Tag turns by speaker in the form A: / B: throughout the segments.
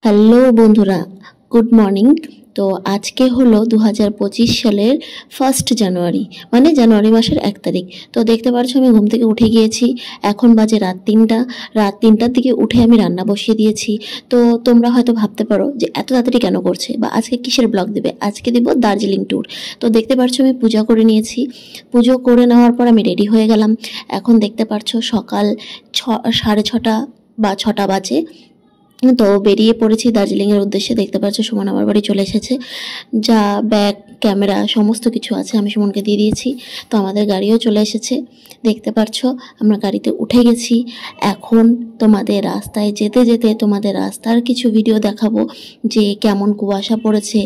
A: Hello বন্ধুরা, good morning. তো আজকে হলো 2025 সালের 1 জানুয়ারি, মানে জানুয়ারি মাসের 1 তারিখ। তো দেখতে পাচ্ছ আমি ঘুম থেকে উঠে গিয়েছি। এখন বাজে রাত 3টার দিকে উঠে আমি রান্না বসিয়ে দিয়েছি। তো তোমরা হয়তো ভাবতে পারো যে এত তাড়াতাড়ি কেন করছে, বা আজকে কিসের ব্লগ দেবে। আজকে দেব দার্জিলিং ট্যুর। তো দেখতে পাচ্ছ আমি পূজা করে নিয়েছি। পুজো করে নেওয়ার পর আমি রেডি হয়ে গেলাম। এখন দেখতে পাচ্ছ সকাল 6:30 বা 6টা বাজে। তো বেরিয়ে পড়েছি দার্জিলিংয়ের উদ্দেশ্যে। দেখতে পাচ্ছ সুমন আমার বাড়ি চলে এসেছে। যা ব্যাগ, ক্যামেরা সমস্ত কিছু আছে আমি সুমনকে দিয়ে দিয়েছি। তো আমাদের গাড়িও চলে এসেছে। দেখতে পাচ্ছ আমরা গাড়িতে উঠে গেছি। এখন তোমাদের রাস্তায় যেতে যেতে তোমাদের রাস্তার কিছু ভিডিও দেখাবো যে কেমন কুয়াশা পড়েছে।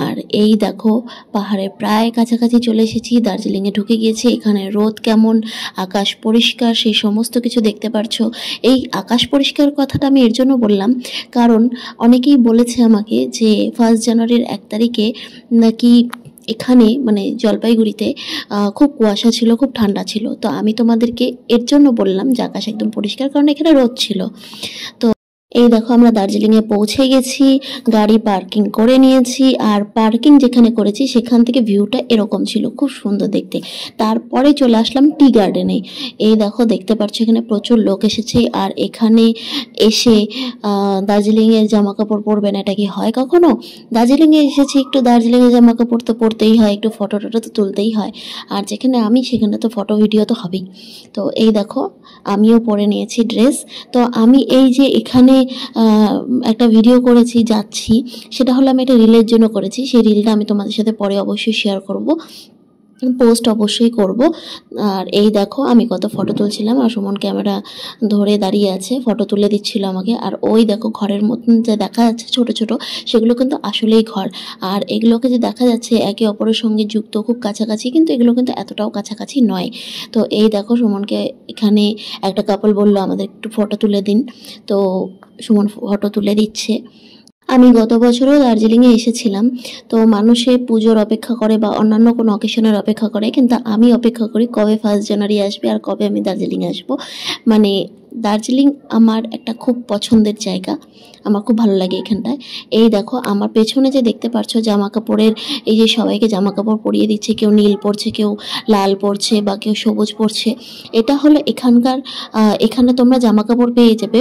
A: আর এই দেখো পাহাড়ের প্রায় কাছাকাছি চলে এসেছি, দার্জিলিংয়ে ঢুকে গিয়েছি। এখানে রোদ কেমন, আকাশ পরিষ্কার, সেই সমস্ত কিছু দেখতে পাচ্ছ। এই আকাশ পরিষ্কার কথাটা আমি এর জন্য বললাম কারণ অনেকেই বলেছে আমাকে যে 1 জানুয়ারির 1 তারিখে নাকি এখানে মানে জলপাইগুড়িতে খুব কুয়াশা ছিল, খুব ঠান্ডা ছিল। তো আমি তোমাদেরকে এর জন্য বললাম যে আকাশ একদম পরিষ্কার, কারণ এখানে রোদ ছিল। তো এই দেখো আমরা দার্জিলিংয়ে পৌঁছে গেছি, গাড়ি পার্কিং করে নিয়েছি। আর পার্কিং যেখানে করেছি সেখান থেকে ভিউটা এরকম ছিল, খুব সুন্দর দেখতে। তারপরে চলে আসলাম টি গার্ডেনে। এই দেখো দেখতে পাচ্ছ এখানে প্রচুর লোক এসেছে। আর এখানে এসে দার্জিলিংয়ের জামা কাপড় পরবে না, এটা কি হয় কখনো? দার্জিলিংয়ে এসেছি, একটু দার্জিলিংয়ের জামা কাপড় তো পরতেই হয়, একটু ফটো টটো তো তুলতেই হয়। আর যেখানে আমি সেখানে তো ফটো ভিডিও তো হবেই। তো এই দেখো আমিও পরে নিয়েছি ড্রেস। তো আমি এই যে এখানে একটা ভিডিও করেছি যাচ্ছি, সেটা হলো আমি একটা রিলের জন্য করেছি। সেই রিলটা আমি তোমাদের সাথে পরে অবশ্যই শেয়ার করব, পোস্ট অবশ্যই করব। আর এই দেখো আমি কত ফটো তুলছিলাম, আর সুমন ক্যামেরা ধরে দাঁড়িয়ে আছে, ফটো তুলে দিচ্ছিল আমাকে। আর ওই দেখো ঘরের মতন যে দেখা যাচ্ছে ছোট ছোট, সেগুলো কিন্তু আসলেই ঘর। আর এগুলোকে যে দেখা যাচ্ছে একে অপরের সঙ্গে যুক্ত, খুব কাছাকাছি, কিন্তু এগুলো কিন্তু এতটাও কাছাকাছি নয়। তো এই দেখো সুমনকে এখানে একটা কাপল বললো আমাদের একটু ফটো তুলে দিন। তো সুমন ফটো তুলে দিচ্ছে। আমি গত বছরও দার্জিলিংয়ে এসেছিলাম। তো মানুষে পুজোর অপেক্ষা করে বা অন্যান্য কোনো অকেশনের অপেক্ষা করে, কিন্তু আমি অপেক্ষা করি কবে 1 জানুয়ারি আসবে আর কবে আমি দার্জিলিংয়ে আসবো। মানে দার্জিলিং আমার একটা খুব পছন্দের জায়গা, আমার খুব ভালো লাগে এখানটায়। এই দেখো আমার পেছনে যে দেখতে পাচ্ছ জামা কাপড়ের, এই যে সবাইকে জামা কাপড় পরিয়ে দিচ্ছে, কেউ নীল পরছে, কেউ লাল পরছে, বা কেউ সবুজ পরছে। এটা হলো এখানকার, এখানে তোমরা জামা কাপড় পেয়ে যাবে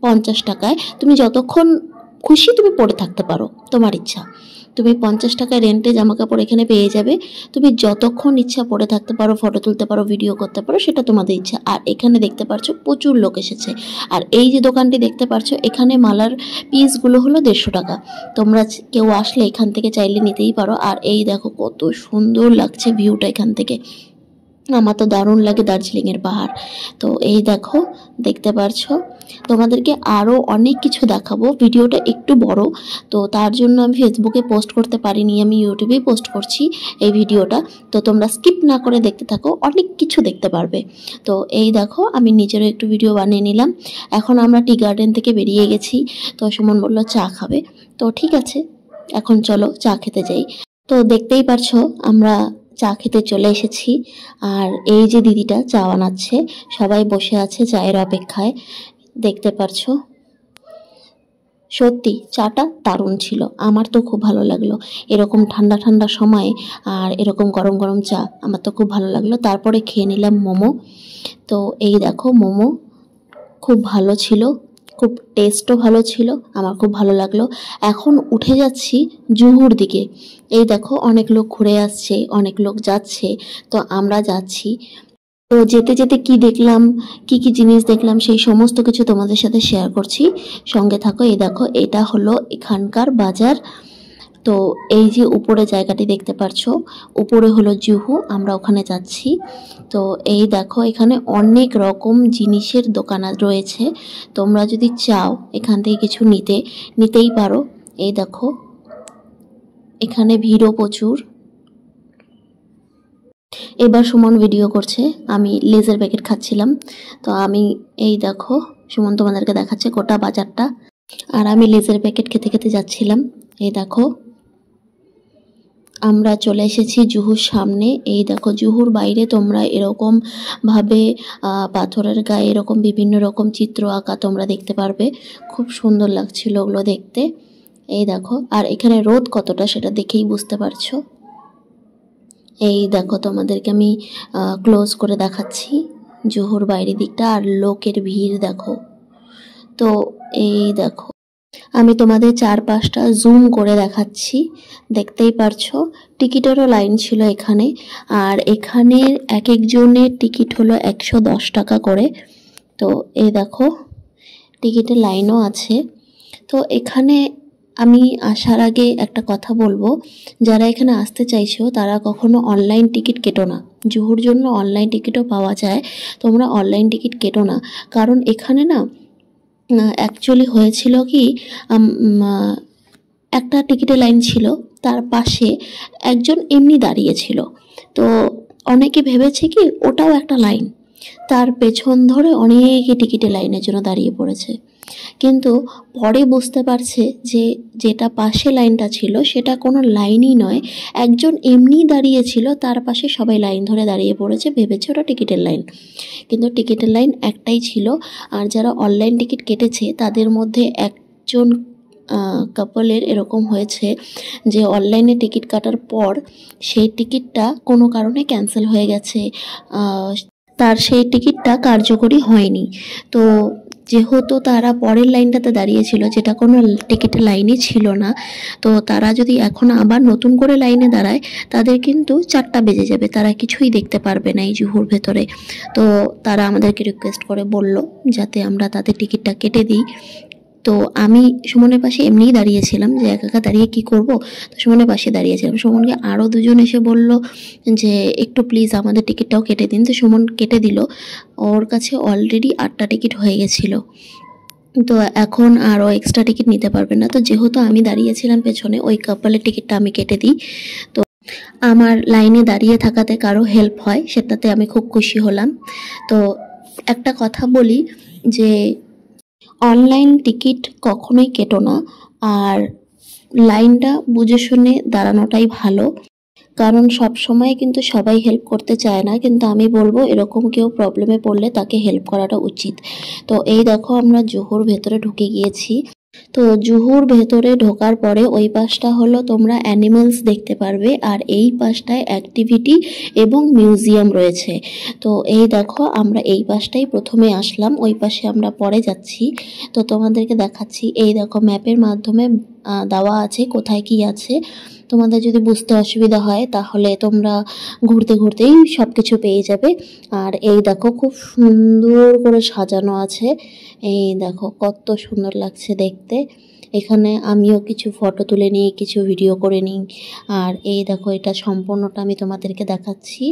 A: 50 টাকায়। তুমি যতক্ষণ খুশি তুমি পরে থাকতে পারো, তোমার ইচ্ছা। তুমি 50 টাকায় রেন্টে জামা কাপড় এখানে পেয়ে যাবে। তুমি যতক্ষণ ইচ্ছা পরে থাকতে পারো, ফটো তুলতে পারো, ভিডিও করতে পারো, সেটা তোমাদের ইচ্ছা। আর এখানে দেখতে পাচ্ছ প্রচুর লোক এসেছে। আর এই যে দোকানটি দেখতে পাচ্ছ, এখানে মালার পিসগুলো হলো 150 টাকা। তোমরা কেউ আসলে এখান থেকে চাইলে নিতেই পারো। আর এই দেখো কত সুন্দর লাগছে ভিউটা এখান থেকে। আমার তো দারুণ লাগে দার্জিলিংয়ের পাহাড়। তো এই দেখো দেখতে পারছো, তোমাদেরকে আরও অনেক কিছু দেখাবো। ভিডিওটা একটু বড়, তো তার জন্য আমি ফেসবুকে পোস্ট করতে পারিনি, আমি ইউটিউবেই পোস্ট করছি এই ভিডিওটা। তো তোমরা স্কিপ না করে দেখতে থাকো, অনেক কিছু দেখতে পারবে। তো এই দেখো আমি নিজেরও একটু ভিডিও বানিয়ে নিলাম। এখন আমরা টি গার্ডেন থেকে বেরিয়ে গেছি। তো সুমন বললো চা খাবে। তো ঠিক আছে, এখন চলো চা খেতে যাই। তো দেখতেই পারছো আমরা চা খেতে চলে এসেছি। আর এই যে দিদিটা চা বানাচ্ছে, সবাই বসে আছে চায়ের অপেক্ষায়। দেখতে পারছো সত্যি চাটা দারুণ ছিল, আমার তো খুব ভালো লাগলো। এরকম ঠান্ডা ঠান্ডা সময়ে আর এরকম গরম গরম চা আমার তো খুব ভালো লাগলো। তারপরে খেয়ে নিলাম মোমো। তো এই দেখো মোমো খুব ভালো ছিল, খুব টেস্টও ভালো ছিল, আমার খুব ভালো লাগলো। এখন উঠে যাচ্ছি জুহুর দিকে। এই দেখো অনেক লোক ঘুরে আসছে, অনেক লোক যাচ্ছে। তো আমরা যাচ্ছি। তো যেতে যেতে কি দেখলাম, কি কি জিনিস দেখলাম, সেই সমস্ত কিছু তোমাদের সাথে শেয়ার করছি, সঙ্গে থাকো। এই দেখো এটা হলো এখানকার বাজার। তো এই যে উপরে জায়গাটি দেখতে পাচ্ছো, উপরে হলো জুহু, আমরা ওখানে যাচ্ছি। তো এই দেখো এখানে অনেক রকম জিনিসের দোকান রয়েছে। তোমরা যদি চাও এখান থেকে কিছু নিতেই পারো। এই দেখো এখানে ভিড়ও প্রচুর। এবার সুমন ভিডিও করছে, আমি লেজের প্যাকেট খাচ্ছিলাম। তো আমি এই দেখো সুমন তোমাদেরকে দেখাচ্ছে গোটা বাজারটা, আর আমি লেজের প্যাকেট খেতে খেতে যাচ্ছিলাম। এই দেখো আমরা চলে এসেছি জুহুর সামনে। এই দেখো জুহুর বাইরে তোমরা এরকম ভাবে পাথরের গায়ে এরকম বিভিন্ন রকম চিত্র আঁকা তোমরা দেখতে পারবে। খুব সুন্দর লাগছিল ওগুলো দেখতে। এই দেখো, আর এখানে রোদ কতটা সেটা দেখেই বুঝতে পারছো। এই দেখো তোমাদেরকে আমি ক্লোজ করে দেখাচ্ছি জুহুর বাইরের দিকটা, আর লোকের ভিড় দেখো। তো এই দেখো আমি তোমাদের চারপাশটা জুম করে দেখাচ্ছি, দেখতেই পারছো। টিকিটেরও লাইন ছিল এখানে, আর এখানের এক একজনের টিকিট হলো 110 টাকা করে। তো এই দেখো টিকিটের লাইনও আছে। তো এখানে আমি আসার আগে একটা কথা বলবো, যারা এখানে আসতে চাইছো তারা কখনো অনলাইন টিকিট কেটো না। জুহুর জন্য অনলাইন টিকিটও পাওয়া যায়, তোমরা অনলাইন টিকিট কেটো না। কারণ এখানে না অ্যাকচুয়ালি হয়েছিল কি, একটা টিকিটের লাইন ছিল, তার পাশে একজন এমনি দাঁড়িয়েছিল। তো অনেকে ভেবেছে কি ওটাও একটা লাইন, তার পেছন ধরে অনেকে টিকিটের লাইনের জন্য দাঁড়িয়ে পড়েছে। কিন্তু পরে বুঝতে পারছে যে যেটা পাশে লাইনটা ছিল সেটা কোনো লাইনই নয়, একজন এমনি দাঁড়িয়েছিল, তার পাশে সবাই লাইন ধরে দাঁড়িয়ে পড়েছে, ভেবেছে ওটা টিকিটের লাইন। কিন্তু টিকিটের লাইন একটাই ছিল। আর যারা অনলাইন টিকিট কেটেছে তাদের মধ্যে একজন কাপলের এরকম হয়েছে যে অনলাইনে টিকিট কাটার পর সেই টিকিটটা কোনো কারণে ক্যান্সেল হয়ে গেছে, তার সেই টিকিটটা কার্যকরী হয়নি। তো যেহেতু তারা পরের লাইনটাতে দাঁড়িয়েছিল, যেটা কোনো টিকিটের লাইনই ছিল না, তো তারা যদি এখন আবার নতুন করে লাইনে দাঁড়ায় তাদের কিন্তু 4টা বেজে যাবে, তারা কিছুই দেখতে পারবে না এই জুহুর ভেতরে। তো তারা আমাদেরকে রিকোয়েস্ট করে বলল যাতে আমরা তাদের টিকিটটা কেটে দিই। তো আমি সুমনের পাশে এমনিই দাঁড়িয়েছিলাম যে একা একা দাঁড়িয়ে কি করব, তো সুমনের পাশে দাঁড়িয়েছিলাম। সুমনকে আরও দুজন এসে বলল যে একটু প্লিজ আমাদের টিকিটটাও কেটে দিন। তো সুমন কেটে দিল, ওর কাছে অলরেডি 8টা টিকিট হয়ে গেছিলো। তো এখন আরও এক্সট্রা টিকিট নিতে পারবে না। তো যেহেতু আমি দাঁড়িয়েছিলাম পেছনে, ওই কাপলের টিকিটটা আমি কেটে দিই। তো আমার লাইনে দাঁড়িয়ে থাকাতে কারো হেল্প হয়, সেটাতে আমি খুব খুশি হলাম। তো একটা কথা বলি যে অনলাইন টিকিট কখনোই কেটো না, আর লাইনটা বুঝে শুনে দাঁড়ানোটাই ভালো। কারণ সব সময় কিন্তু সবাই হেল্প করতে চায় না, কিন্তু আমি বলবো এরকম কেউ প্রবলেমে পড়লে তাকে হেল্প করাটা উচিত। তো এই দেখো আমরা জুহুর ভেতরে ঢুকে গিয়েছি। তো জুহুর ভেতরে ঢোকার পরে ওই পাশটা হলো তোমরা অ্যানিমালস দেখতে পারবে, আর এই পাশটায় অ্যাক্টিভিটি এবং মিউজিয়াম রয়েছে। তো এই দেখো আমরা এই পাশটাই প্রথমে আসলাম, ওই পাশে আমরা পরে যাচ্ছি। তো তোমাদেরকে দেখাচ্ছি, এই দেখো ম্যাপের মাধ্যমে দেওয়া আছে কোথায় কি আছে। তোমাদের যদি বুঝতে অসুবিধা হয় তাহলে তোমরা ঘুরতে ঘুরতেই সব কিছু পেয়ে যাবে। আর এই দেখো খুব সুন্দর করে সাজানো আছে, এই দেখো কত সুন্দর লাগছে দেখতে। এখানে আমিও কিছু ফটো তুলে নিই, কিছু ভিডিও করে নিই। আর এই দেখো এটা সম্পূর্ণটা আমি তোমাদেরকে দেখাচ্ছি।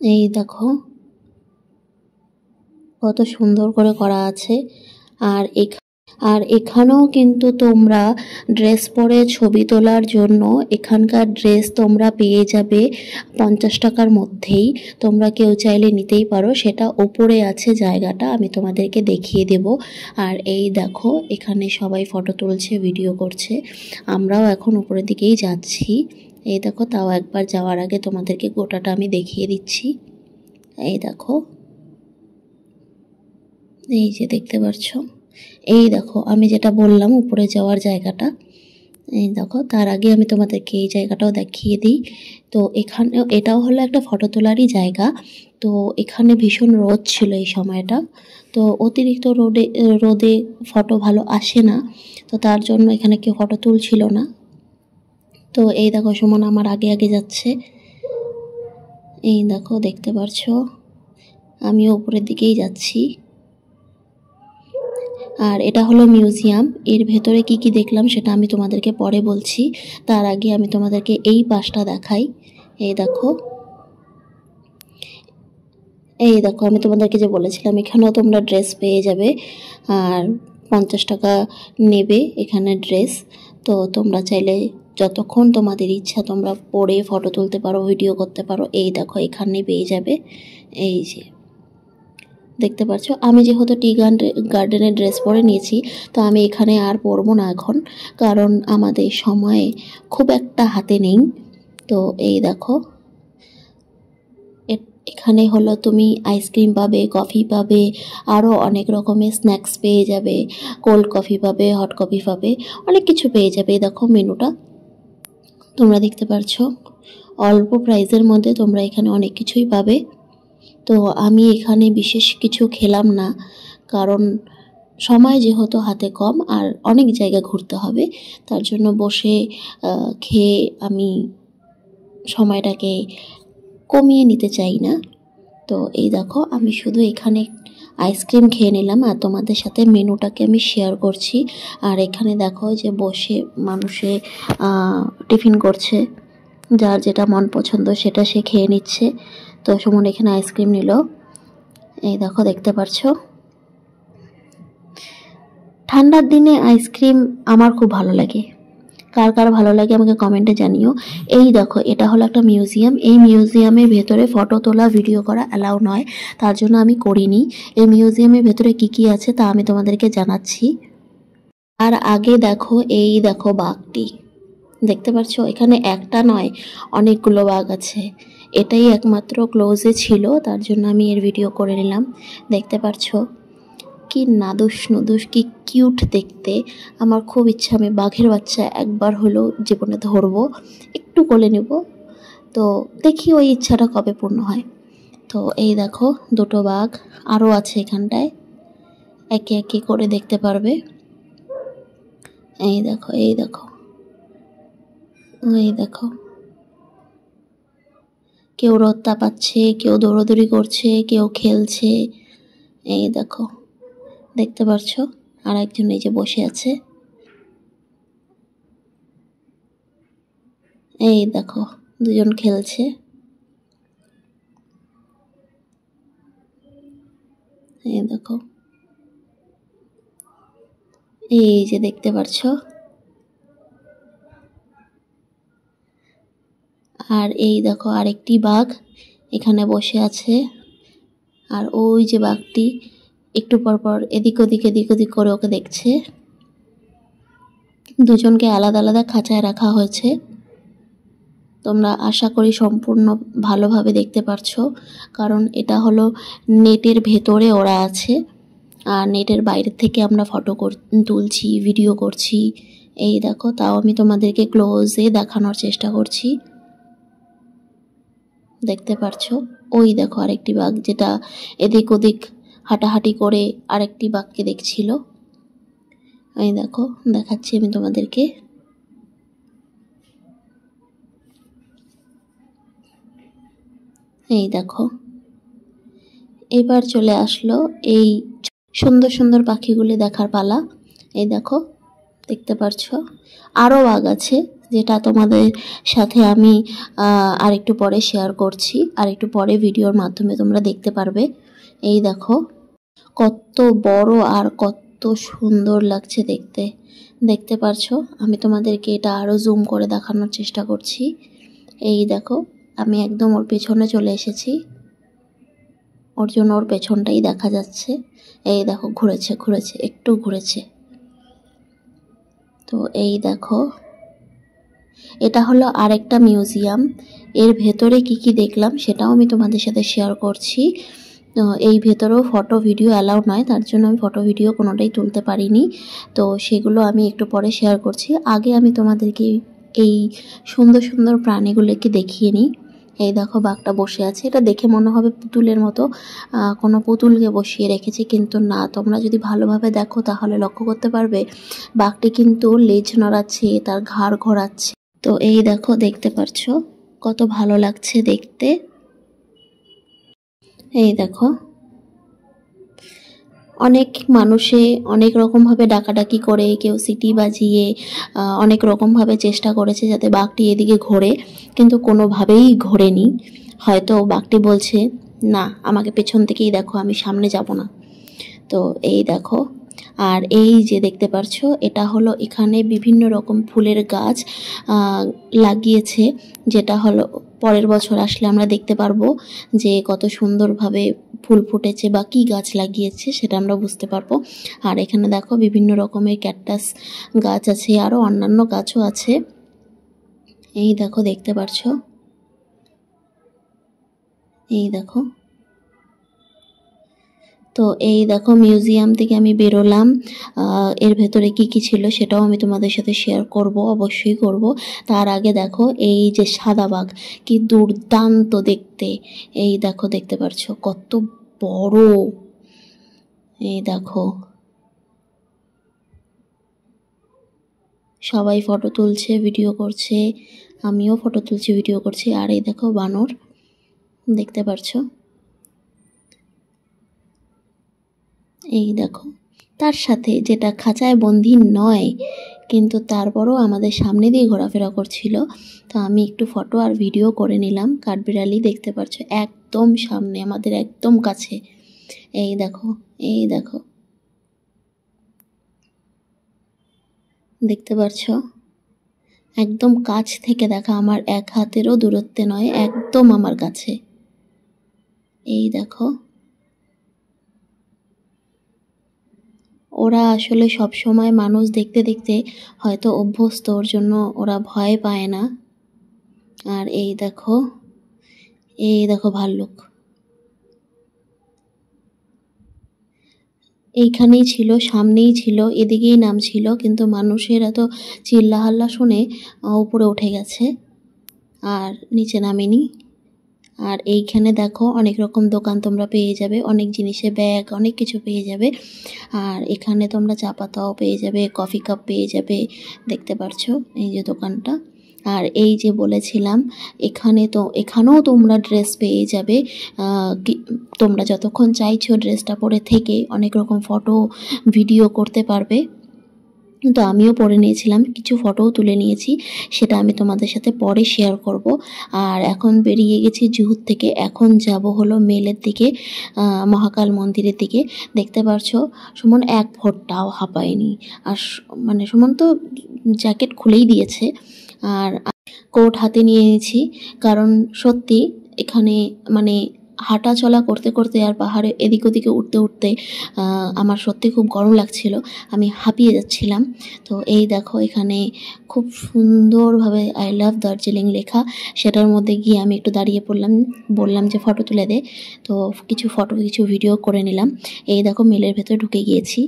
A: এই দেখো কত সুন্দর করে করা আছে। আর এখানেও কিন্তু তোমরা ড্রেস পরে ছবি তোলার জন্য এখানকার ড্রেস তোমরা পেয়ে যাবে 50 টাকার মধ্যেই। তোমরা কেউ চাইলে নিতেই পারো, সেটা ওপরে আছে জায়গাটা, আমি তোমাদেরকে দেখিয়ে দেব। আর এই দেখো এখানে সবাই ফটো তুলছে, ভিডিও করছে, আমরাও এখন উপরের দিকেই যাচ্ছি। এই দেখো তাও একবার যাওয়ার আগে তোমাদেরকে গোটাটা আমি দেখিয়ে দিচ্ছি। এই দেখো, এই যে দেখতে পাচ্ছ, এই দেখো আমি যেটা বললাম উপরে যাওয়ার জায়গাটা, এই দেখো। তার আগে আমি তোমাদেরকে এই জায়গাটাও দেখিয়ে দিই। তো এখানে এটাও হলো একটা ফটো তোলারই জায়গা। তো এখানে ভীষণ রোদ ছিল এই সময়টা, তো অতিরিক্ত রোদে ফটো ভালো আসে না, তো তার জন্য এখানে কেউ ফটো তুলছিল না। তো এই দেখো সুমন আমার আগে আগে যাচ্ছে, এই দেখো দেখতে পারছো, আমিও উপরের দিকেই যাচ্ছি। আর এটা হলো মিউজিয়াম, এর ভেতরে কি কি দেখলাম সেটা আমি তোমাদেরকে পরে বলছি। তার আগে আমি তোমাদেরকে এই পাশটা দেখাই। এই দেখো, এই দেখো আমি তোমাদেরকে যে বলেছিলাম এখানেও তোমরা ড্রেস পেয়ে যাবে, আর 50 টাকা নেবে এখানে ড্রেস। তো তোমরা চাইলে যতক্ষণ তোমাদের ইচ্ছা তোমরা পরে ফটো তুলতে পারো, ভিডিও করতে পারো। এই দেখো এখানে পেয়ে যাবে, এই যে দেখতে পাচ্ছ আমি যেহেতু টি গার্ডেনের ড্রেস পরে নিয়েছি, তো আমি এখানে আর পরবো না এখন, কারণ আমাদের সময় খুব একটা হাতে নেই। তো এই দেখো এখানে হলো তুমি আইসক্রিম পাবে, কফি পাবে, আরও অনেক রকমের স্ন্যাক্স পেয়ে যাবে, কোল্ড কফি পাবে, হট কফি পাবে, অনেক কিছু পেয়ে যাবে। এই দেখো মেনুটা তোমরা দেখতে পারছো, অল্প প্রাইসের মধ্যে তোমরা এখানে অনেক কিছুই পাবে। তো আমি এখানে বিশেষ কিছু খেলাম না, কারণ সময় যেহেতু হাতে কম আর অনেক জায়গা ঘুরতে হবে, তার জন্য বসে খেয়ে আমি সময়টাকে কমিয়ে নিতে চাই না। তো এই দেখো আমি শুধু এখানে আইসক্রিম খেয়ে নিলাম আর তোমাদের সাথে মেনুটাকে আমি শেয়ার করছি। আর এখানে দেখো যে বসে মানুষে টিফিন করছে, যার যেটা মন পছন্দ সেটা সে খেয়ে নিচ্ছে। তো সুমন এখানে আইসক্রিম নিল, এই দেখো দেখতে পারছো। ঠান্ডার দিনে আইসক্রিম আমার খুব ভালো লাগে, কার কার ভালো লাগে আমাকে কমেন্টে জানিও। এই দেখো এটা হলো একটা মিউজিয়াম, এই মিউজিয়ামের ভেতরে ফটো তোলা ভিডিও করা অ্যালাউ নয়, তার জন্য আমি করিনি। এই মিউজিয়ামের ভেতরে কি কি আছে তা আমি তোমাদেরকে জানাচ্ছি। আর আগে দেখো, এই দেখো বাঘটি দেখতে পাচ্ছ, এখানে একটা নয় অনেকগুলো বাঘ আছে। এটাই একমাত্র ক্লোজে ছিল, তার জন্য আমি এর ভিডিও করে নিলাম। দেখতে পাচ্ছ কি নাদুস নুদুস, কি কিউট দেখতে। আমার খুব ইচ্ছা আমি বাঘের বাচ্চা একবার হলেও জীবনে ধরবো, একটু কোলে নেব। তো দেখি ওই ইচ্ছাটা কবে পূর্ণ হয়। তো এই দেখো দুটো বাঘ আরও আছে এখানটায়, একে একে করে দেখতে পারবে। এই দেখো এই দেখো এই দেখো, কেউ রত্তা পাচ্ছে, কেউ দৌড়াদৌড়ি করছে, কেউ খেলছে। এই দেখো দেখতে পারছো, আর একজন এই যে বসে আছে। এই দেখো দুজন খেলছে। এই দেখো এই যে দেখতে পারছো। আর এই দেখো আরেকটি বাঘ এখানে বসে আছে, আর ওই যে বাঘটি একটু পর পর এদিক ওদিক করে ওকে দেখছে। দুজনকে আলাদা আলাদা খাঁচায় রাখা হয়েছে। তোমরা আশা করি সম্পূর্ণ ভালোভাবে দেখতে পারছো, কারণ এটা হলো নেটের ভেতরে ওরা আছে, আর নেটের বাইরে থেকে আমরা ফটো তুলছি, ভিডিও করছি। এই দেখো তাও আমি তোমাদেরকে ক্লোজে দেখানোর চেষ্টা করছি। দেখতে পারছো ওই দেখো আরেকটি বাঘ যেটা এদিক ওদিক হাঁটাহাঁটি করে আরেকটি বাঘকে দেখছিল। এই দেখো দেখাচ্ছি আমি তোমাদেরকে। এই দেখো এবার চলে আসলো এই সুন্দর সুন্দর পাখিগুলি দেখার পালা। এই দেখো দেখতে পারছো আরও বাঘ আছে, যেটা তোমাদের সাথে আমি আরেকটু পরে শেয়ার করছি, আরেকটু পরে ভিডিওর মাধ্যমে তোমরা দেখতে পারবে। এই দেখো কত বড় আর কত সুন্দর লাগছে দেখতে। দেখতে পারছো আমি তোমাদেরকে এটা আরও জুম করে দেখানোর চেষ্টা করছি। এই দেখো আমি একদম ওর পেছনে চলে এসেছি, ওর জন্য ওর পেছনটাই দেখা যাচ্ছে। এই দেখো ঘুরেছে ঘুরেছে একটু ঘুরেছে। তো এই দেখো এটা হলো আরেকটা মিউজিয়াম, এর ভেতরে কি কি দেখলাম সেটাও আমি তোমাদের সাথে শেয়ার করছি। এই ভেতরেও ফটো ভিডিও অ্যালাউ নয়, তার জন্য আমি ফটো ভিডিও কোনোটাই তুলতে পারিনি। তো সেগুলো আমি একটু পরে শেয়ার করছি। আগে আমি তোমাদেরকে এই সুন্দর সুন্দর প্রাণীগুলোকে দেখিয়ে নিই। এই দেখো বাঘটা বসে আছে, এটা দেখে মনে হবে পুতুলের মতো, কোনো পুতুলকে বসিয়ে রেখেছে, কিন্তু না, তোমরা যদি ভালোভাবে দেখো তাহলে লক্ষ্য করতে পারবে বাঘটি কিন্তু লেজ নড়াচ্ছে, তার ঘাড় ঘোরাচ্ছে। তো এই দেখো দেখতে পারছো কত ভালো লাগছে দেখতে। এই দেখো অনেক মানুষে অনেক রকমভাবে ডাকাডাকি করে, কেউ সিটি বাজিয়ে অনেক রকমভাবে চেষ্টা করেছে যাতে বাঘটি এদিকে ঘোরে, কিন্তু কোনোভাবেই ঘোরেনি। হয়তো বাঘটি বলছে না, আমাকে পেছন থেকেই দেখো, আমি সামনে যাব না। তো এই দেখো, আর এই যে দেখতে পারছো এটা হলো এখানে বিভিন্ন রকম ফুলের গাছ লাগিয়েছে, যেটা হলো পরের বছর আসলে আমরা দেখতে পারবো যে কত সুন্দরভাবে ফুল ফুটেছে বা কী গাছ লাগিয়েছে সেটা আমরা বুঝতে পারবো। আর এখানে দেখো বিভিন্ন রকমের ক্যাকটাস গাছ আছে, আরও অন্যান্য গাছও আছে। এই দেখো দেখতে পারছো, এই দেখো। তো এই দেখো মিউজিয়াম থেকে আমি বেরোলাম। এর ভেতরে কি কি ছিল সেটাও আমি তোমাদের সাথে শেয়ার করব, অবশ্যই করব। তার আগে দেখো এই যে সাদা বাঘ, কি দুর্দান্ত দেখতে। এই দেখো দেখতে পারছো কত বড়। এই দেখো সবাই ফটো তুলছে, ভিডিও করছে, আমিও ফটো তুলছি, ভিডিও করছি। আর এই দেখো বানর, দেখতে পারছো। এই দেখো তার সাথে যেটা খাঁচায় বন্দি নয়, কিন্তু তারপরও আমাদের সামনে দিয়ে ঘোরাফেরা করছিল। তো আমি একটু ফটো আর ভিডিও করে নিলাম। কাঠবিড়ালি দেখতে পাচ্ছ একদম সামনে, আমাদের একদম কাছে। এই দেখো, এই দেখো দেখতে পাচ্ছ, একদম কাছ থেকে দেখা, আমার এক হাতেরও দূরত্বে নয়, একদম আমার কাছে। এই দেখো ওরা আসলে সব সময় মানুষ দেখতে দেখতে হয়তো অভ্যস্ত, ওর জন্য ওরা ভয় পায় না। আর এই দেখো, এই দেখো ভাল্লুক এইখানেই ছিল, সামনেই ছিল, এদিকেই নাম ছিল, কিন্তু মানুষের এত চিল্লাহাল্লা শুনে উপরে উঠে গেছে আর নিচে নামেনি। আর এইখানে দেখো অনেক রকম দোকান তোমরা পেয়ে যাবে, অনেক জিনিসের ব্যাগ, অনেক কিছু পেয়ে যাবে। আর এখানে তোমরা চা পাতাও পেয়ে যাবে, কফি কাপ পেয়ে যাবে, দেখতে পারছো এই যে দোকানটা। আর এই যে বলেছিলাম এখানেও তোমরা ড্রেস পেয়ে যাবে। তোমরা যতক্ষণ চাইছো ড্রেসটা পরে থেকে অনেক রকম ফটো ভিডিও করতে পারবে। তো আমিও পরে নিয়েছিলাম, কিছু ফটোও তুলে নিয়েছি, সেটা আমি তোমাদের সাথে পরে শেয়ার করব। আর এখন বেরিয়ে গেছি জুহুর থেকে, এখন যাব হলো মেলের দিকে, মহাকাল মন্দিরের দিকে। দেখতে পারছো সুমন এক ফোঁটাও হাঁপায়নি। আর মানে সুমন তো জ্যাকেট খুলেই দিয়েছে। আর কোট হাতে নিয়ে নিয়েছি, কারণ সত্যি এখানে মানে হাঁটা চলা করতে করতে আর পাহাড়ে এদিক ওদিকে উঠতে উঠতে আমার সত্যি খুব গরম লাগছিল, আমি হাঁপিয়ে যাচ্ছিলাম। তো এই দেখো এখানে খুব সুন্দরভাবে আই লাভ দার্জিলিং লেখা, সেটার মধ্যে গিয়ে আমি একটু দাঁড়িয়ে পড়লাম, বললাম যে ফটো তুলে দে। তো কিছু ফটো কিছু ভিডিও করে নিলাম। এই দেখো মেলের ভেতরে ঢুকে গিয়েছি।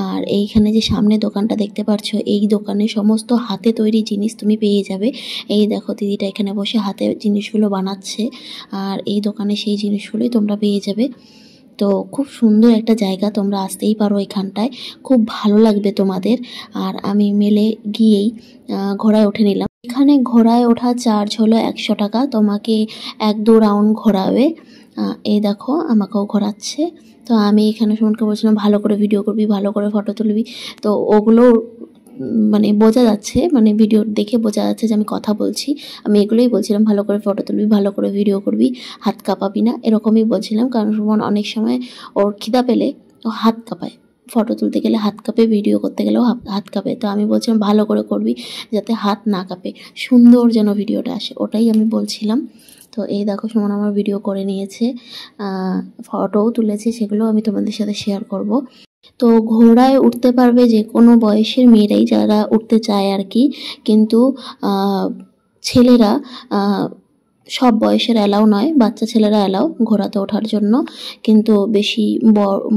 A: আর এইখানে যে সামনে দোকানটা দেখতে পাচ্ছ, এই দোকানে সমস্ত হাতে তৈরি জিনিস তুমি পেয়ে যাবে। এই দেখো দিদিটা এখানে বসে হাতে জিনিসগুলো বানাচ্ছে, আর এই দোকানে সেই জিনিসগুলোই তোমরা পেয়ে যাবে। তো খুব সুন্দর একটা জায়গা, তোমরা আসতেই পারো এখানটায়, খুব ভালো লাগবে তোমাদের। আর আমি মেলে গিয়েই ঘোড়ায় উঠে নিলাম। এখানে ঘোড়ায় ওঠা চার্জ হলো 100 টাকা, তোমাকে 1-2 রাউন্ড ঘোরাবে। এই দেখো আমাকেও ঘোরাচ্ছে। তো আমি এখানে সুমনকে বলছিলাম ভালো করে ভিডিও করবি, ভালো করে ফটো তুলবি। তো ওগুলো মানে বোঝা যাচ্ছে, মানে ভিডিও দেখে বোঝা যাচ্ছে যে আমি কথা বলছি। আমি এগুলোই বলছিলাম, ভালো করে ফটো তুলবি, ভালো করে ভিডিও করবি, হাত কাঁপাবি না, এরকমই বলছিলাম। কারণ সুমন অনেক সময় ওর খিদা পেলে ও হাত কাঁপায়, ফটো তুলতে গেলে হাত কাঁপে, ভিডিও করতে গেলেও হাত কাঁপে। তো আমি বলছিলাম ভালো করে করবি যাতে হাত না কাঁপে, সুন্দর যেন ভিডিওটা আসে, ওটাই আমি বলছিলাম। তো এই দেখো সুমন আমার ভিডিও করে নিয়েছে, ফটোও তুলেছে, সেগুলো আমি তোমাদের সাথে শেয়ার করব। তো ঘোড়ায় উঠতে পারবে যে কোনো বয়সের মেয়েরাই, যারা উঠতে চায় আর কি। কিন্তু ছেলেরা সব বয়সের অ্যালাউ নয়, বাচ্চা ছেলেরা অ্যালাউ ঘোড়াতে ওঠার জন্য। কিন্তু বেশি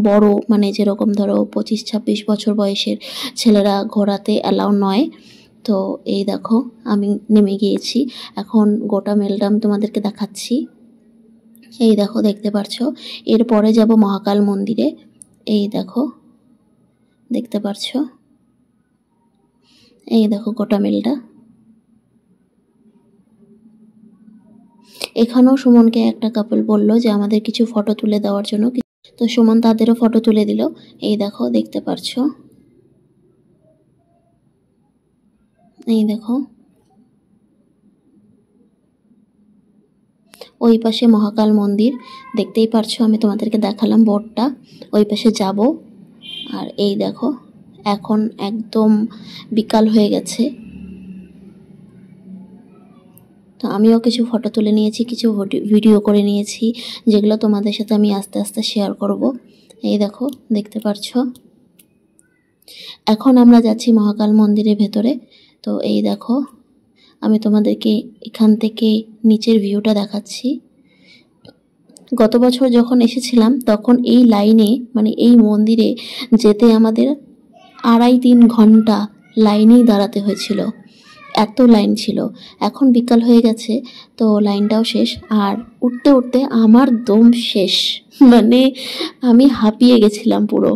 A: বড় মানে যেরকম ধরো 25-26 বছর বয়সের ছেলেরা ঘোড়াতে অ্যালাউ নয়। তো এই দেখো আমি নেমে গিয়েছি, এখন গোটা মেলটা আমি তোমাদেরকে দেখাচ্ছি। এই দেখো দেখতে পারছো, এরপরে যাব মহাকাল মন্দিরে। এই দেখো দেখতে পারছো, এই দেখো গোটা মেলটা। এখানেও সুমনকে একটা কাপল বলল যে আমাদের কিছু ফটো তুলে দেওয়ার জন্য, তো সুমন তাদেরও ফটো তুলে দিল। এই দেখো দেখতে পারছো, এই দেখো ওই পাশে মহাকাল মন্দির, দেখতেই পারছো, আমি তোমাদেরকে দেখালাম বোর্ডটা, ওই পাশে যাব। আর এই দেখো এখন একদম বিকাল হয়ে গেছে। তো আমিও কিছু ফটো তুলে নিয়েছি, কিছু ভিডিও করে নিয়েছি, যেগুলো তোমাদের সাথে আমি আস্তে আস্তে শেয়ার করব। এই দেখো, দেখতে পারছো। এখন আমরা যাচ্ছি মহাকাল মন্দিরের ভেতরে। তো এই দেখো, আমি তোমাদেরকে এখান থেকে নিচের ভিউটা দেখাচ্ছি। গত বছর যখন এসেছিলাম তখন এই লাইনে, মানে এই মন্দিরে যেতে আমাদের 2.5-3 ঘন্টা লাইনেই দাঁড়াতে হয়েছিল, এত লাইন ছিল। এখন বিকাল হয়ে গেছে, তো লাইনটাও শেষ, আর উঠতে উঠতে আমার দম শেষ, মানে আমি হাঁপিয়ে গেছিলাম পুরো।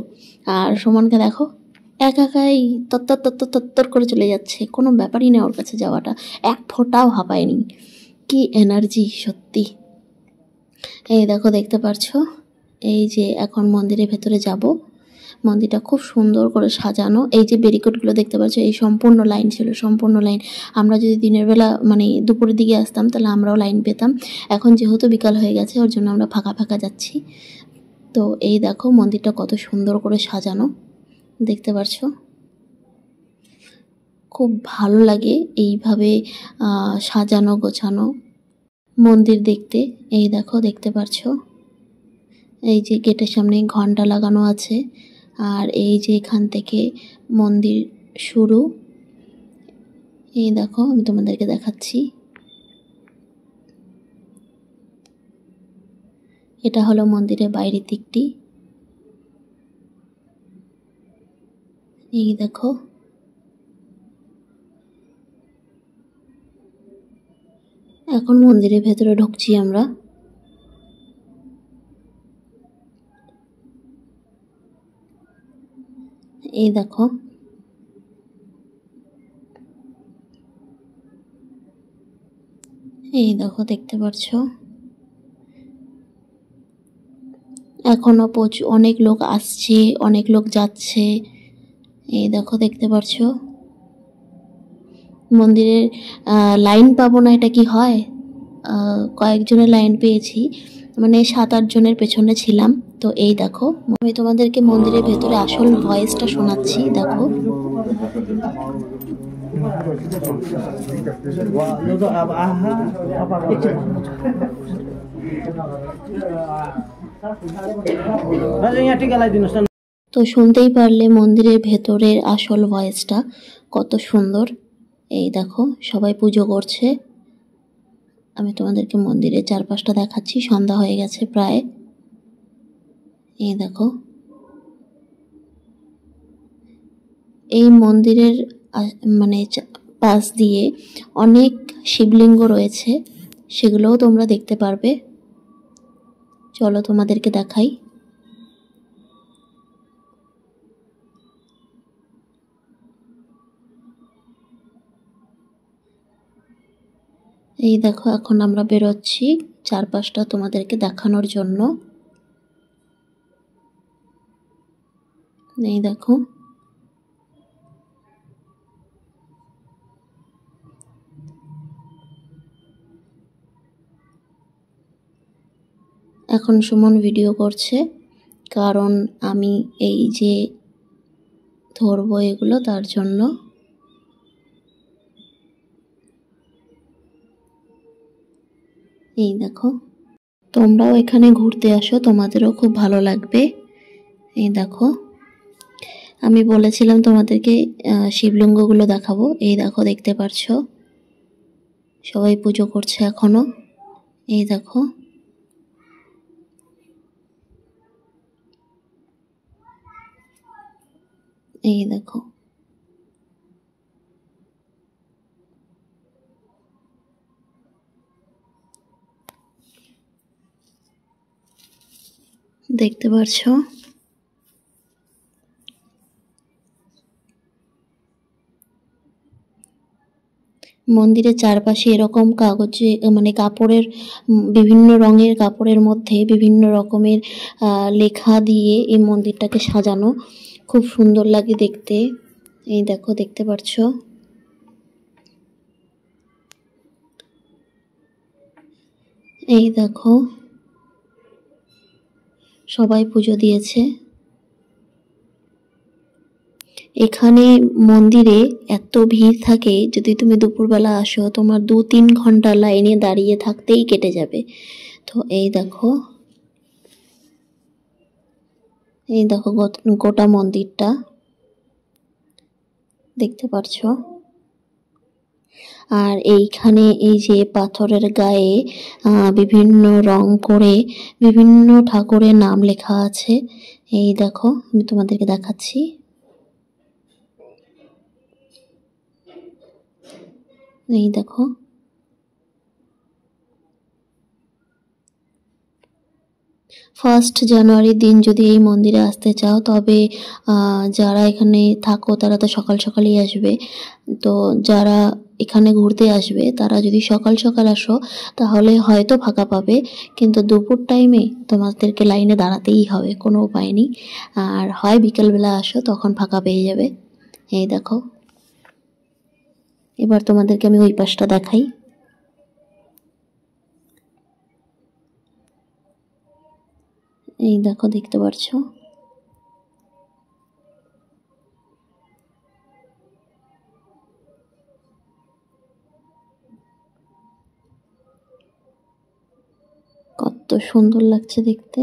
A: আর সুমনকে দেখো, একাই তত্তর তত্তর তত্তর করে চলে যাচ্ছে, কোনো ব্যাপারই না ওর কাছে যাওয়াটা, এক ফোঁটাও হাঁপায়নি। কি এনার্জি সত্যি। এই দেখো, দেখতে পারছো, এই যে এখন মন্দিরের ভেতরে যাব। মন্দিরটা খুব সুন্দর করে সাজানো। এই যে ব্যারিকেডগুলো দেখতে পাচ্ছ, এই সম্পূর্ণ লাইন ছিল, সম্পূর্ণ লাইন। আমরা যদি দিনের বেলা মানে দুপুরের দিকে আসতাম তাহলে আমরাও লাইন পেতাম। এখন যেহেতু বিকাল হয়ে গেছে, ওর জন্য আমরা ফাঁকা ফাঁকা যাচ্ছি। তো এই দেখো মন্দিরটা কত সুন্দর করে সাজানো, দেখতে পারছো। খুব ভালো লাগে এইভাবে সাজানো গোছানো মন্দির দেখতে। এই দেখো, দেখতে পারছো, এই যে গেটের সামনে ঘন্টা লাগানো আছে, আর এই যে এখান থেকে মন্দির শুরু। এই দেখো, আমি তোমাদেরকে দেখাচ্ছি। এটা হলো মন্দিরের বাইরের দিকটি। এই দেখো, এখন মন্দিরের ভেতরে ঢুকছি আমরা। এই দেখো, এই দেখো, দেখতে পারছো। এখনো অনেক লোক আসছে, অনেক লোক যাচ্ছে। এই দেখো, দেখতে পারছো। মন্দিরের লাইন পাবো না এটা কি হয়? কয়েকজনের লাইন পেয়েছি, মানে 7-8 জনের পেছনে ছিলাম। তো এই দেখো, আমি তোমাদেরকে মন্দিরের ভেতরে আসল ভয়েসটা শোনাচ্ছি, দেখো। তো শুনতেই পারলে মন্দিরের ভেতরের আসল ভয়েসটা কত সুন্দর। এই দেখো, সবাই পুজো করছে। আমি তোমাদেরকে মন্দিরের চারপাশটা দেখাচ্ছি, সন্ধ্যা হয়ে গেছে প্রায়। এই দেখো, এই মন্দিরের মানে পাশ দিয়ে অনেক শিবলিঙ্গ রয়েছে, সেগুলোও তোমরা দেখতে পারবে। চলো তোমাদেরকে দেখাই। এই দেখো, এখন আমরা বেরোচ্ছি চারপাশটা তোমাদেরকে দেখানোর জন্য। এই দেখো, এখন সুমন ভিডিও করছে, কারণ আমি এই যে ধরবো এগুলো, তার জন্য। এই দেখো, তোমরাও এখানে ঘুরতে আসো, তোমাদেরও খুব ভালো লাগবে। এই দেখো, আমি বলেছিলাম তোমাদেরকে শিবলিঙ্গগুলো দেখাবো। এই দেখো, দেখতে পারছো, সবাই পুজো করছে এখনো। এই দেখো, এই দেখো, দেখতে পারছো। মন্দিরের চারপাশে এরকম কাগজে, মানে কাপড়ের, বিভিন্ন রঙের কাপড়ের মধ্যে বিভিন্ন রকমের লেখা দিয়ে এই মন্দিরটাকে সাজানো, খুব সুন্দর লাগে দেখতে। এই দেখো, দেখতে পারছো। এই দেখো, সবাই পুজো দিয়েছে। এখানে মন্দিরে এত ভিড় থাকে, যদি তুমি দুপুরবেলা আসো তোমার 2-3 ঘন্টা লাইনে দাঁড়িয়ে থাকতেই কেটে যাবে। তো এই দেখো গোটা মন্দিরটা দেখতে পারছো। আর এইখানে এই যে পাথরের গায়ে বিভিন্ন রং করে বিভিন্ন ঠাকুরের নাম লেখা আছে। এই দেখো, আমি তোমাদেরকে দেখাচ্ছি। এই দেখো, ফার্স্ট জানুয়ারির দিন যদি এই মন্দিরে আসতে চাও তবে যারা এখানে থাকো তারা তো সকাল সকালই আসবে। তো যারা এখানে ঘুরতে আসবে তারা যদি সকাল সকাল আসো তাহলে হয়তো ফাঁকা পাবে, কিন্তু দুপুর টাইমে তোমাদেরকে লাইনে দাঁড়াতেই হবে, কোনো উপায় নেই। আর হয় বিকেলবেলা আসো, তখন ফাঁকা পেয়ে যাবে। এই দেখো, এবার তোমাদেরকে আমি ওই পাশটা দেখাই। এই দেখো, দেখতে পারছো। কত সুন্দর লাগছে দেখতে।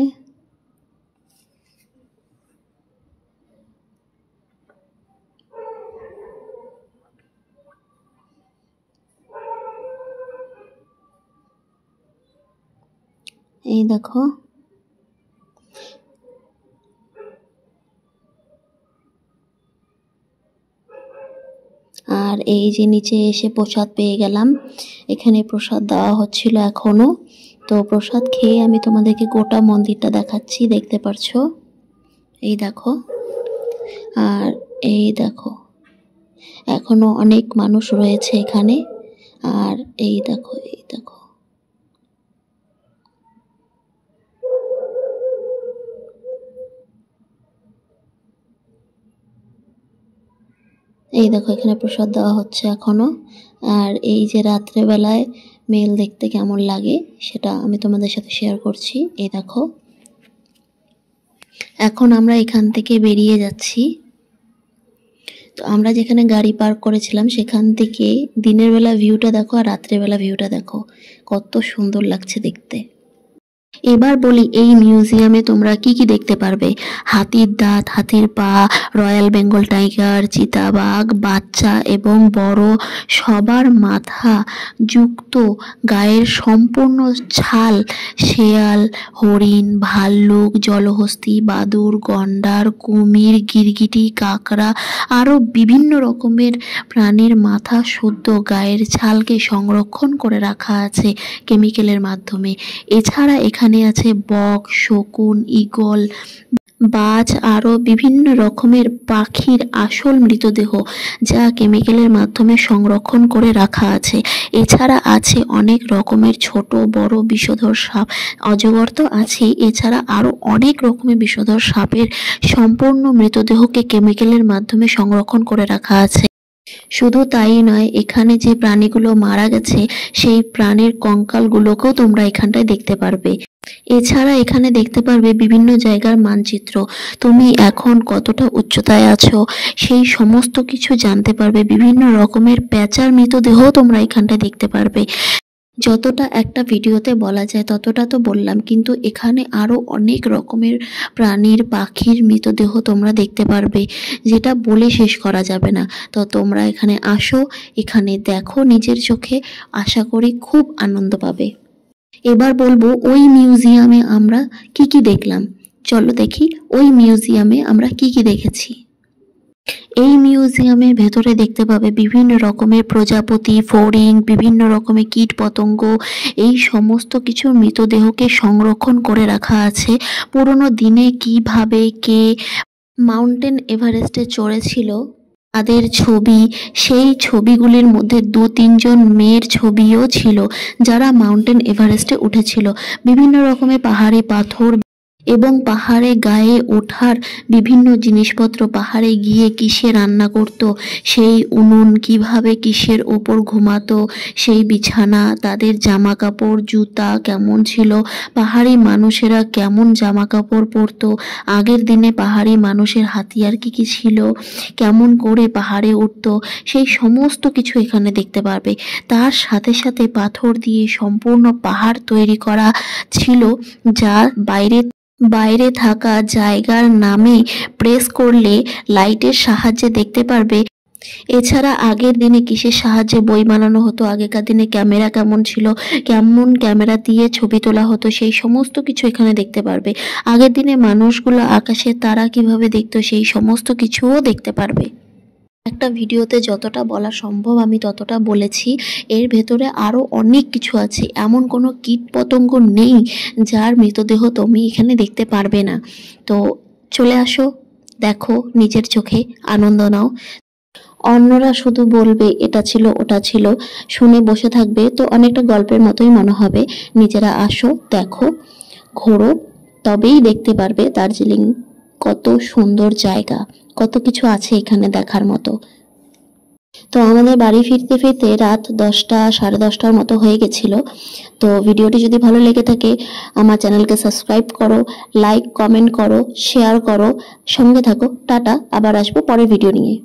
A: এই দেখো, আর এই যে নিচে এসে প্রসাদ পেয়ে গেলাম। এখানে প্রসাদ দেওয়া হচ্ছিল এখনো। তো প্রসাদ খেয়ে আমি তোমাদেরকে গোটা মন্দিরটা দেখাচ্ছি, দেখতে পারছো। এই দেখো, আর এই দেখো এখনো অনেক মানুষ রয়েছে এখানে। আর এই দেখো, এই দেখো, এই দেখো এখানে প্রসাদ দেওয়া হচ্ছে এখনো। আর এই যে রাত্রেবেলায় মেল দেখতে কেমন লাগে সেটা আমি তোমাদের সাথে শেয়ার করছি। এই দেখো, এখন আমরা এখান থেকে বেরিয়ে যাচ্ছি। তো আমরা যেখানে গাড়ি পার্ক করেছিলাম সেখান থেকে দিনের বেলা ভিউটা দেখো আর রাত্রেবেলা ভিউটা দেখো, কত সুন্দর লাগছে দেখতে। এবার বলি, এই মিউজিয়ামে তোমরা কি কি দেখতে পারবে। হাতির দাঁত, হাতির পা, রয়্যাল বেঙ্গল টাইগার, চিতাবাঘ, বাচ্চা এবং বড় সবার মাথা যুক্ত গায়ের সম্পূর্ণ ছাল, শেয়াল, হরিণ, ভাল্লুক, জলহস্তী, বাদুড়, গন্ডার, কুমির, গিরগিটি, কাকড়া আরও বিভিন্ন রকমের প্রাণীর মাথা শুদ্ধ গায়ের ছালকে সংরক্ষণ করে রাখা আছে কেমিক্যালের মাধ্যমে। এছাড়া এখানে আছে বক, শকুন, ঈগল, বাজ আরও বিভিন্ন রকমের পাখির আসল মৃতদেহ যা কেমিক্যালের মাধ্যমে সংরক্ষণ করে রাখা আছে। এছাড়া আছে অনেক রকমের ছোট বড় বিষধর সাপ, অজগর তো আছেই, এছাড়া আরও অনেক রকমের বিষধর সাপের সম্পূর্ণ মৃতদেহকে কেমিক্যালের মাধ্যমে সংরক্ষণ করে রাখা আছে। শুধু তাই নয়, এখানে যে প্রাণীগুলো মারা গেছে সেই প্রাণীর কঙ্কালগুলোকেও তোমরা এখানটায় দেখতে পারবে। এছাড়া এখানে দেখতে পারবে বিভিন্ন জায়গার মানচিত্র, তুমি এখন কতটা উচ্চতায় আছো সেই সমস্ত কিছু জানতে পারবে। বিভিন্ন রকমের প্যাঁচার মৃতদেহ তোমরা এখানটায় দেখতে পারবে। যতটা একটা ভিডিওতে বলা যায় ততটা তো বললাম, কিন্তু এখানে আরও অনেক রকমের প্রাণীর পাখির মৃতদেহ তোমরা দেখতে পারবে, যেটা বলে শেষ করা যাবে না। তো তোমরা এখানে আসো, এখানে দেখো নিজের চোখে, আশা করি খুব আনন্দ পাবে। এবার বলবো ওই মিউজিয়ামে আমরা কি কি দেখলাম। চলো দেখি ওই মিউজিয়ামে আমরা কি কি দেখেছি। এই মিউজিয়ামের ভেতরে দেখতে পাবে বিভিন্ন রকমের প্রজাপতি, ফড়িং, বিভিন্ন রকমের কীট পতঙ্গ, এই সমস্ত কিছুর মৃতদেহকে সংরক্ষণ করে রাখা আছে। পুরনো দিনে কিভাবে কে মাউন্টেন এভারেস্টে চড়েছিল তাদের ছবি, সেই ছবিগুলির মধ্যে 2-3 জন মেয়ের ছবিও ছিল যারা মাউন্টেন এভারেস্টে উঠেছিল। বিভিন্ন রকমের পাহাড়ি পাথর, এবং পাহাড়ে গায়ে ওঠার বিভিন্ন জিনিসপত্র, পাহাড়ে গিয়ে কিসে রান্না করত, সেই উনুন, কিভাবে কিসের ওপর ঘুমাতো, সেই বিছানা, তাদের জামা কাপড়, জুতা কেমন ছিল, পাহাড়ি মানুষেরা কেমন জামা কাপড় পরতো, আগের দিনে পাহাড়ি মানুষের হাতিয়ার কি কি ছিল, কেমন করে পাহাড়ে উঠতো, সেই সমস্ত কিছু এখানে দেখতে পারবে। তার সাথে সাথে পাথর দিয়ে সম্পূর্ণ পাহাড় তৈরি করা ছিল, যা বাইরে থাকা জায়গার নামে প্রেস করলে লাইটের সাহায্যে দেখতে পারবে। এছাড়া আগের দিনে কিসের সাহায্যে বই বানানো হতো, আগেকার দিনে ক্যামেরা কেমন ছিল, কেমন ক্যামেরা দিয়ে ছবি তোলা হতো, সেই সমস্ত কিছু এখানে দেখতে পারবে। আগের দিনে মানুষগুলো আকাশে তারা কিভাবে দেখতো, সেই সমস্ত কিছুও দেখতে পারবে। একটা ভিডিওতে যতটা বলা সম্ভব আমি ততটা বলেছি। এর ভেতরে আরও অনেক কিছু আছে, এমন কোনো কীট পতঙ্গ নেই যার মৃতদেহ তুমি এখানে দেখতে পারবে না। তো চলে আসো, দেখো, নিজের চোখে আনন্দ নাও। অন্যরা শুধু বলবে এটা ছিল ওটা ছিল, শুনে বসে থাকবে, তো অনেকটা গল্পের মতোই মনে হবে। নিজেরা আসো, দেখো, ঘোরো, তবেই দেখতে পারবে দার্জিলিং কত সুন্দর জায়গা, কত কিছু আছে এখানে দেখার মতো। তো আমাদের বাড়ি ফিরতে ফিরতে রাত 10টা, 10:30টার মতো হয়ে গেছিল। তো ভিডিওটি যদি ভালো লেগে থাকে আমার চ্যানেলকে সাবস্ক্রাইব করো, লাইক কমেন্ট করো, শেয়ার করো, সঙ্গে থাকো। টাটা, আবার আসবো পরের ভিডিও নিয়ে।